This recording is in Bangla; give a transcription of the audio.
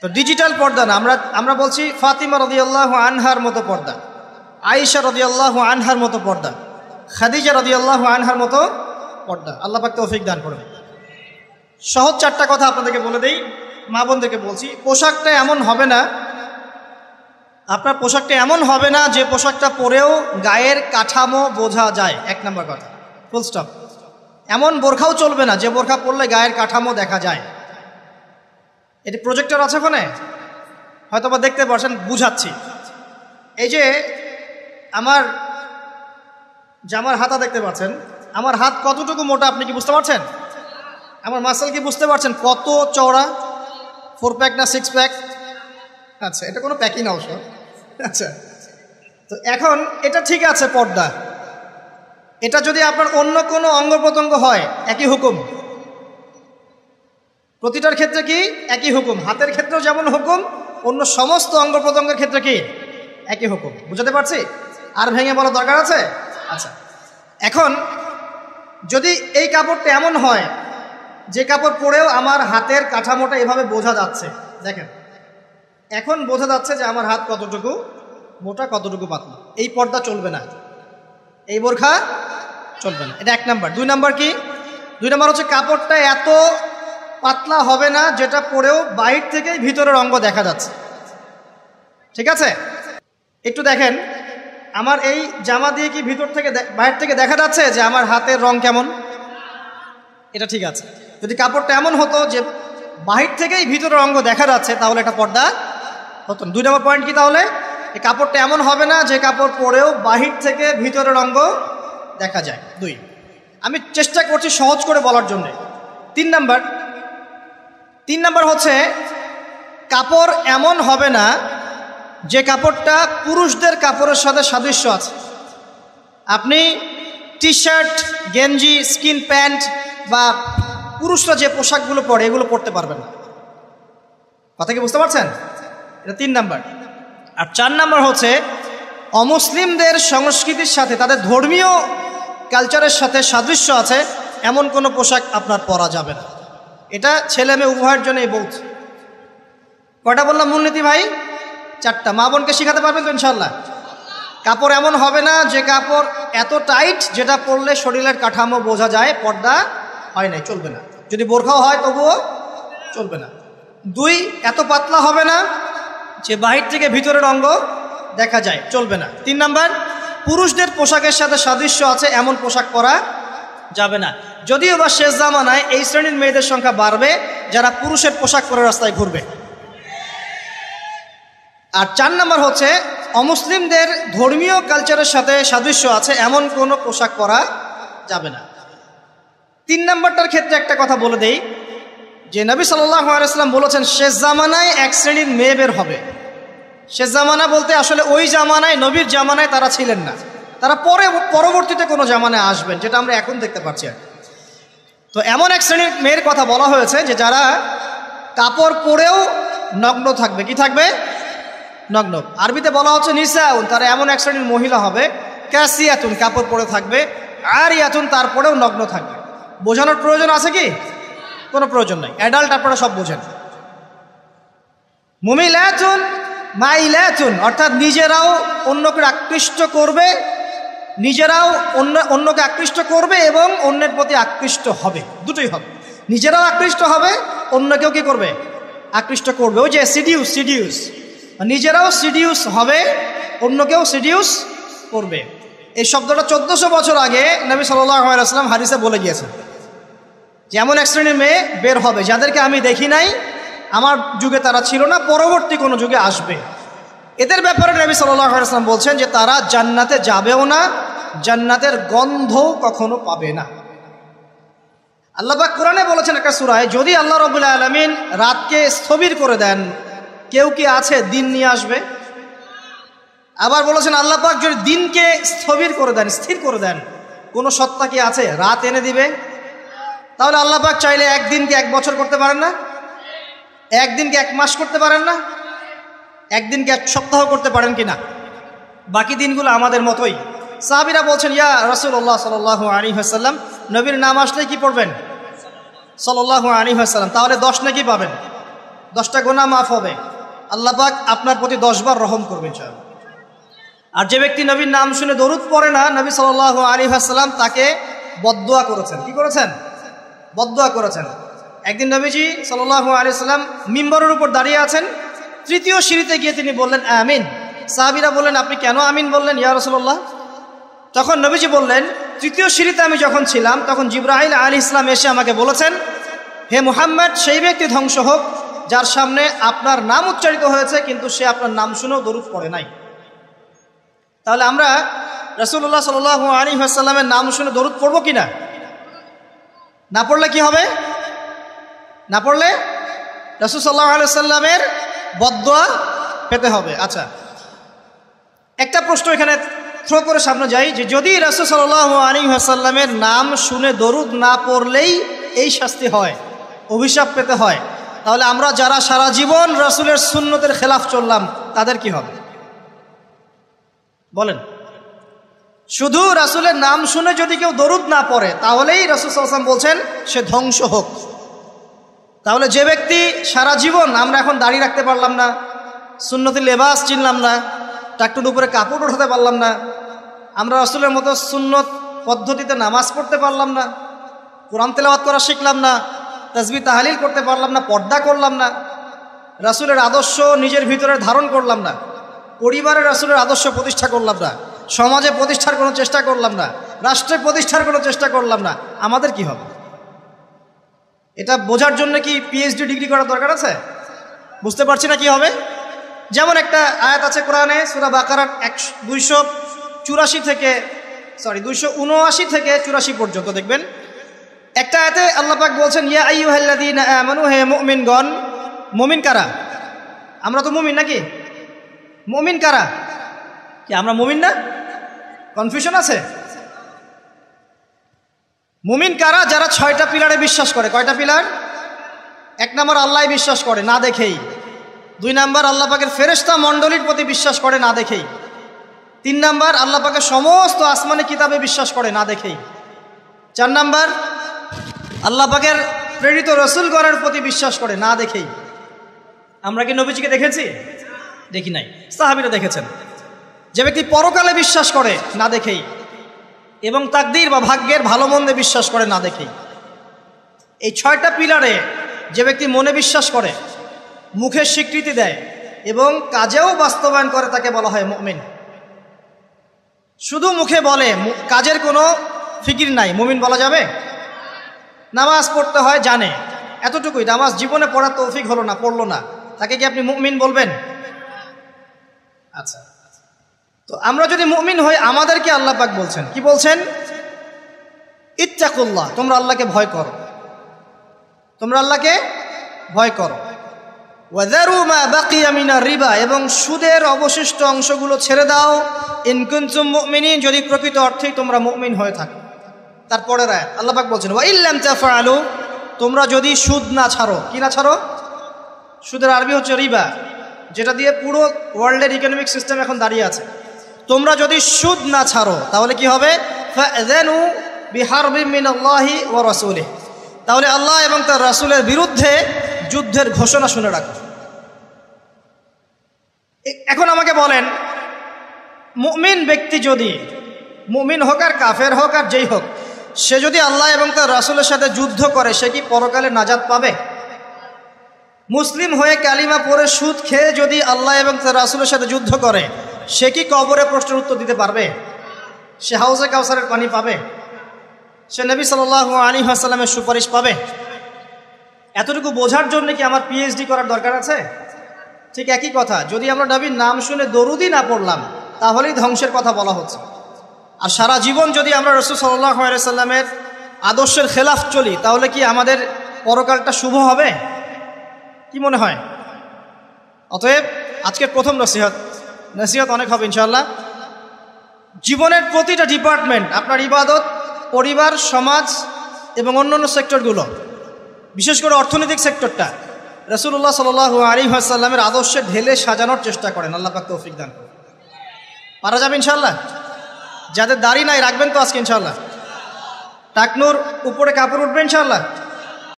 তো ডিজিটাল পর্দা না, আমরা বলছি ফাতিমা রাদিয়াল্লাহু আনহার মতো পর্দা, আয়েশা রাদিয়াল্লাহু আনহার মতো পর্দা, খাদিজা রাদিয়াল্লাহু আনহার মতো পর্দা। আল্লাহ পাক তৌফিক দান করুন। সহজ চারটা কথা আপনাদেরকে বলে দেই, মা বোনদেরকে বলছি। পোশাকটা এমন হবে না, আপনার পোশাকটা এমন হবে না যে পোশাকটা পরেও গায়ের কাঠামো বোঝা যায়। এক নম্বর কথা, ফুল স্টপ। এমন বোরখাও চলবে না যে বোরখা পরলে গায়ের কাঠামো দেখা যায়। এটি প্রজেক্টর আছে ওখানে, হয়তো বা দেখতে পাচ্ছেন, বুঝাচ্ছি। এই যে আমার জামার হাতা দেখতে পাচ্ছেন, আমার হাত কতটুকু মোটা আপনি কি বুঝতে পারছেন? আমার মাসল কি বুঝতে পারছেন কত চওড়া? 4 প্যাক না 6 প্যাক? আচ্ছা, এটা কোনো প্যাকই না অবশ্য। আচ্ছা, তো এখন এটা ঠিক আছে পর্দা। এটা যদি আপনার অন্য কোনো অঙ্গ প্রত্যঙ্গ হয় একই হুকুম। প্রতিটার ক্ষেত্রে কি একই হুকুম? হাতের ক্ষেত্রেও যেমন হুকুম, অন্য সমস্ত অঙ্গ প্রত্যঙ্গের ক্ষেত্রে কি একই হুকুম। বুঝাতে পারছি? আর ভেঙে বলার দরকার আছে? আচ্ছা, এখন যদি এই কাপড়টা এমন হয় যে কাপড় পরেও আমার হাতের কাঠামোটা এভাবে বোঝা যাচ্ছে, দেখেন এখন বোঝা যাচ্ছে যে আমার হাত কতটুকু মোটা কতটুকু পাতলা, এই পর্দা চলবে না, এই বোরখা চলবে না। এটা 1 নাম্বার। 2 নাম্বার কি? 2 নাম্বার হচ্ছে কাপড়টা এত পাতলা হবে না যেটা পরেও বাইরে থেকেই ভিতরের অঙ্গ দেখা যাচ্ছে। ঠিক আছে? একটু দেখেন, আমার এই জামা দিয়ে কি ভিতর থেকে বাইরে থেকে দেখা যাচ্ছে যে আমার হাতের রং কেমন? এটা ঠিক আছে। যদি কাপড়টা এমন হতো যে বাহির থেকেই ভিতরের অঙ্গ দেখা যাচ্ছে, তাহলে এটা পর্দা হতো না। 2 নম্বর পয়েন্ট কি তাহলে? এই কাপড়টা এমন হবে না যে কাপড় পরেও বাহির থেকে ভিতরের অঙ্গ দেখা যায়। 2, আমি চেষ্টা করছি সহজ করে বলার জন্য। 3 নাম্বার হচ্ছে কাপড় এমন হবে না যে কাপড়টা পুরুষদের কাপড়ের সাথে সাদৃশ্য আছে। আপনি টি শার্ট, গেঞ্জি, স্কিন প্যান্ট বা পুরুষরা যে পোশাকগুলো পরে এগুলো পরতে পারবেন না। কথা কি বুঝতে পারছেন? এটা 3 নাম্বার। আর 4 নাম্বার হচ্ছে অমুসলিমদের সংস্কৃতির সাথে, তাদের ধর্মীয় কালচারের সাথে সাদৃশ্য আছে এমন কোনো পোশাক আপনার পরা যাবে না। এটা ছেলে মেয়ে উভয়ের জন্যই বলছে। কয়টা বললাম মূলনীতি ভাই? 4টা। মা বোনকে শেখাতে পারবেন তো ইনশাল্লাহ? কাপড় এমন হবে না যে কাপড় এত টাইট যেটা পরলে শরীরের কাঠামো বোঝা যায়, পর্দা হয় নাই, চলবে না। যদি বোরখাও হয় তবুও চলবে না। 2, এত পাতলা হবে না যে বাহির থেকে ভিতরের অঙ্গ দেখা যায়, চলবে না। 3 নাম্বার, পুরুষদের পোশাকের সাথে সাদৃশ্য আছে এমন পোশাক পরা যাবে না। যদিও বা শেষ জামানায় এই শ্রেণীর মেয়েদের সংখ্যা বাড়বে যারা পুরুষের পোশাক পরে রাস্তায় ঘুরবে। আর 4 নাম্বার হচ্ছে অমুসলিমদের ধর্মীয় কালচারের সাথে সাদৃশ্য আছে এমন কোনো পোশাক পরা যাবে না। 3 নাম্বারটার ক্ষেত্রে একটা কথা বলে দেই যে নবী সাল্লাল্লাহু আলাইহি ওয়াসাল্লাম বলেছেন শেষ জামানায় এক শ্রেণীর মেয়ে বের হবে। শেষ জামানা বলতে আসলে ওই জামানায়, নবীর জামানায় তারা ছিলেন না, তারা পরবর্তীতে কোনো জামানায় আসবেন, যেটা আমরা এখন দেখতে পাচ্ছি। তো এমন এক শ্রেণীর মেয়ের কথা বলা হয়েছে যে যারা কাপড় পরেও নগ্ন থাকবে। কি থাকবে? নগ্ন। আরবিতে বলা হচ্ছে নিসাউন, তারা এমন এক শ্রেণীর মহিলা হবে কাসিয়াতুন, কাপড় পরে থাকবে, আরিয়াতুন, তারপরেও নগ্ন থাকবে। বোঝানোর প্রয়োজন আছে কি? কোনো প্রয়োজন নাই, অ্যাডাল্ট আপনারা সব বোঝেন। মুমিলাতুন মাইলাতুন, অর্থাৎ নিজেরাও অন্যকে আকৃষ্ট করবে, নিজেরাও অন্যকে আকৃষ্ট করবে এবং অন্যের প্রতি আকৃষ্ট হবে, দুটোই হবে। নিজেরাও আকৃষ্ট হবে, অন্যকেও কি করবে? আকৃষ্ট করবে। ওই যে সিডিউস, নিজেরাও সিডিউস হবে, অন্যকেও সিডিউস করবে। এই শব্দটা 1400 বছর আগে নবী সাল্লাল্লাহু আলাইহি ওয়াসাল্লাম হাদিসে বলে গিয়েছেন যে এমন এক শ্রেণীর মেয়ে বের হবে যাদেরকে আমি দেখি নাই, আমার যুগে তারা ছিল না, পরবর্তী কোনো যুগে আসবে। এদের ব্যাপারে নবী সাল্লাল্লাহু আলাইহি ওয়াসাল্লাম বলছেন যে তারা জান্নাতে যাবেও না, জান্নাতের গন্ধও কখনো পাবে না। আল্লাহ পাক কোরআনে বলেছেন একটা সূরায়, যদি আল্লাহ রাব্বুল আলামিন রাতকে স্থবির করে দেন, কেউ কি আছে দিন নিয়ে আসবে? আবার বলেছেন আল্লাহ পাক যদি দিনকে স্থবির করে দেন, স্থির করে দেন, কোনো সত্তা কি আছে রাত এনে দিবে? তাহলে আল্লাহ পাক চাইলে একদিনকে 1 বছর করতে পারেন না? একদিনকে 1 মাস করতে পারেন না? একদিনকে 1 সপ্তাহ করতে পারেন কি না? বাকি দিনগুলো আমাদের মতোই। সাহাবীরা বলছেন ইয়া রাসূলুল্লাহ সাল্লাল্লাহু আলাইহি ওয়াসাল্লাম, নবীর নাম আসলে কি পড়বেন? সাল্লাল্লাহু আলাইহি ওয়াসাল্লাম, তাহলে 10 নাকি পাবেন? 10টা গুনাহ মাফ হবে, আল্লাহ পাক আপনার প্রতি 10 বার রহম করবেন ইনশাআল্লাহ। আর যে ব্যক্তি নবীর নাম শুনে দরুদ পড়ে না, নবী সাল্লাল্লাহু আলাইহি ওয়াসাল্লাম তাকে বদদুয়া করেছেন। কি করেছেন? বদদুয়া করেছেন। একদিন নবীজি সাল্লাল্লাহু আলাইহি ওয়াসাল্লাম মিম্বরের উপর দাঁড়িয়ে আছেন, তৃতীয় সিঁড়িতে গিয়ে তিনি বললেন আমিন। সাহাবীরা বললেন, আপনি কেন আমিন বললেন ইয়া রাসূলুল্লাহ? তখন নবীজি বললেন, তৃতীয় সিঁড়িতে আমি যখন ছিলাম তখন জিবরাইল আলাইহিস সালাম এসে আমাকে বলেছেন, হে মুহাম্মদ, সেই ব্যক্তি ধ্বংস হোক যার সামনে আপনার নাম উচ্চারিত হয়েছে কিন্তু সে আপনার নাম শুনেও দরুদ পড়ে নাই। তাহলে আমরা রাসূলুল্লাহ সাল্লাল্লাহু আলাইহি ওয়াসাল্লামের নাম শুনে দরুদ পড়বো কিনা? না পড়লে কি হবে? না পড়লে রাসূল সাল্লাল্লাহু আলাইহি ওয়াসাল্লামের বদদুয়া পেতে হবে। আচ্ছা, একটা প্রশ্ন এখানে থ্রো করে সামনে যাই, যে যদি রাসূল সাল্লাল্লাহু আলাইহি ওয়াসাল্লামের নাম শুনে দরুদ না পড়লেই এই শাস্তি হয়, অভিশাপ পেতে হয়, তাহলে আমরা যারা সারা জীবন রাসূলের সুন্নতের খেলাফ চললাম তাদের কি হবে বলেন? শুধু রাসূলের নাম শুনে যদি কেউ দরুদ না পড়ে তাহলেই রাসূল সাল্লাল্লাহু আলাইহি ওয়াসাল্লাম বলছেন সে ধ্বংস হোক। তাহলে যে ব্যক্তি সারা জীবন, আমরা এখন দাড়ি রাখতে পারলাম না, সুন্নতি লেবাস চিনলাম না, টাকটুর উপরে কাপড় উঠাতে পারলাম না, আমরা রাসূলের মতো সুন্নত পদ্ধতিতে নামাজ পড়তে পারলাম না, কোরআন তেলাওয়াত করা শিখলাম না, তাসবিহ তাহলিল করতে পারলাম না, পর্দা করলাম না, রাসূলের আদর্শ নিজের ভিতরে ধারণ করলাম না, পরিবারে রাসূলের আদর্শ প্রতিষ্ঠা করলাম না, সমাজে প্রতিষ্ঠার কোনো চেষ্টা করলাম না, রাষ্ট্রে প্রতিষ্ঠার কোনো চেষ্টা করলাম না, আমাদের কি হবে? এটা বোঝার জন্য কি পিএইচডি ডিগ্রি করার দরকার আছে? বুঝতে পারছি না কি হবে। যেমন একটা আয়াত আছে কোরআনে, সূরা বাকারার 279 থেকে 84 পর্যন্ত দেখবেন। একটা আয়াতে আল্লাহ পাক বলছেন, ইয়া আইয়ুহাল্লাযীনা আমানু, হে মুমিনগণ। মুমিন কারা? আমরা তো মুমিন নাকি? মুমিন কারা? কি আমরা মুমিন না? কনফিউশন আছে? মুমিন কারা? যারা 6টা পিলারে বিশ্বাস করে। কয়টা পিলার? 1 নম্বর আল্লাহ বিশ্বাস করে না দেখেই। 2 নম্বর আল্লাহ পাকের ফেরেশতা মণ্ডলীর প্রতি বিশ্বাস করে না দেখেই। 3 নম্বর আল্লাহ পাকের সমস্ত আসমানি কিতাবে বিশ্বাস করে না দেখেই। 4 নম্বর আল্লাহ পাকের প্রেরিত রাসূলগণের প্রতি বিশ্বাস করে না দেখেই। আমরা কি নবীজিকে দেখেছি? দেখি নাই। সাহাবীরা দেখেছেন। যে ব্যক্তি পরকালে বিশ্বাস করে না দেখেই, এবং তাকদীর বা ভাগ্যের ভালো মন্দে বিশ্বাস করে না দেখেই। এই 6টা পিলারে যে ব্যক্তি মনে বিশ্বাস করে, মুখে স্বীকৃতি দেয় এবং কাজেও বাস্তবায়ন করে তাকে বলা হয় মুমিন। শুধু মুখে বলে, কাজের কোনো ফিকির নাই, মুমিন বলা যাবে? নামাজ পড়তে হয় জানে, এতটুকুই, নামাজ জীবনে পড়ার তৌফিক হলো না, পড়লো না, তাকে কি আপনি মুমিন বলবেন? আচ্ছা, তো আমরা যদি মুমিন হই, আমাদেরকে আল্লাহ পাক বলছেন, কি বলছেন? ইত্তাকুল্লাহ, তোমরা আল্লাহকে ভয় করো, তোমরা আল্লাহকে ভয় করো। ওয়াযারু মা বাকিয়া মিনার রিবা, এবং সুদের অবশিষ্ট অংশগুলো ছেড়ে দাও। ইন কুনতুম মুমিনিন, যদি প্রকৃত অর্থেই তোমরা মুমিন হয়ে থাকো। তারপরের আয়াত আল্লাহ পাক বলছেন, ওয়া ইল্লাম তাফআলু, তোমরা যদি সুদ না ছাড়ো। কি না ছাড়ো? সুদের আরবি হচ্ছে রিবা, যেটা দিয়ে পুরো ওয়ার্ল্ডের ইকোনমিক সিস্টেম এখন দাঁড়িয়ে আছে। তোমরা যদি সুদ না ছাড়ো তাহলে কি হবে? ফাযানু বিহারবিম মিনাল্লাহি ওয়া রাসূলিহি, তাহলে আল্লাহ এবং তার রাসূলের বিরুদ্ধে যুদ্ধের ঘোষণা শুনে রাখো। এখন আমাকে বলেন, মুমিন ব্যক্তি যদি, মুমিন হোক আর কাফের হোক আর যেই হোক, সে যদি আল্লাহ এবং তার রাসূলের সাথে যুদ্ধ করে, সে কি পরকালে নাজাত পাবে? মুসলিম হয়ে কালিমা পড়ে সুদ খেয়ে যদি আল্লাহ এবং তার রাসূলের সাথে যুদ্ধ করে, সে কি কবরে প্রশ্নের উত্তর দিতে পারবে? সে হাউজে কাউসারের পানি পাবে? সে নবী সাল্লাল্লাহু আলাইহি ওয়াসাল্লামের সুপারিশ পাবে? এতটুকু বোঝার জন্য কি আমার পিএইচডি করার দরকার আছে? ঠিক একই কথা, যদি আমরা নবীর নাম শুনে দরুদই না পড়লাম তাহলেই ধ্বংসের কথা বলা হচ্ছে। আর সারা জীবন যদি আমরা রাসূল সাল্লাল্লাহু আলাইহি ওয়াসাল্লামের আদর্শের খেলাফ চলি, তাহলে কি আমাদের পরকালটা শুভ হবে? কি মনে হয়? অতএব আজকের প্রথম নসিহত অনেক হবে ইনশাআল্লাহ। জীবনের প্রতিটা ডিপার্টমেন্ট, আপনার ইবাদত, পরিবার, সমাজ এবং অন্যান্য সেক্টরগুলো, বিশেষ করে অর্থনৈতিক সেক্টরটা রাসূলুল্লাহ সাল্লাল্লাহু আলাইহি ওয়াসাল্লামের আদর্শে ঢেলে সাজানোর চেষ্টা করেন। আল্লাহ পাক তৌফিক দান করুন। পারা যাবে ইনশাআল্লাহ? যাদের দাড়ি নাই রাখবেন তো আজকে ইনশাআল্লাহ? টাকনুর উপরে কাপড় উঠবে ইনশাআল্লাহ?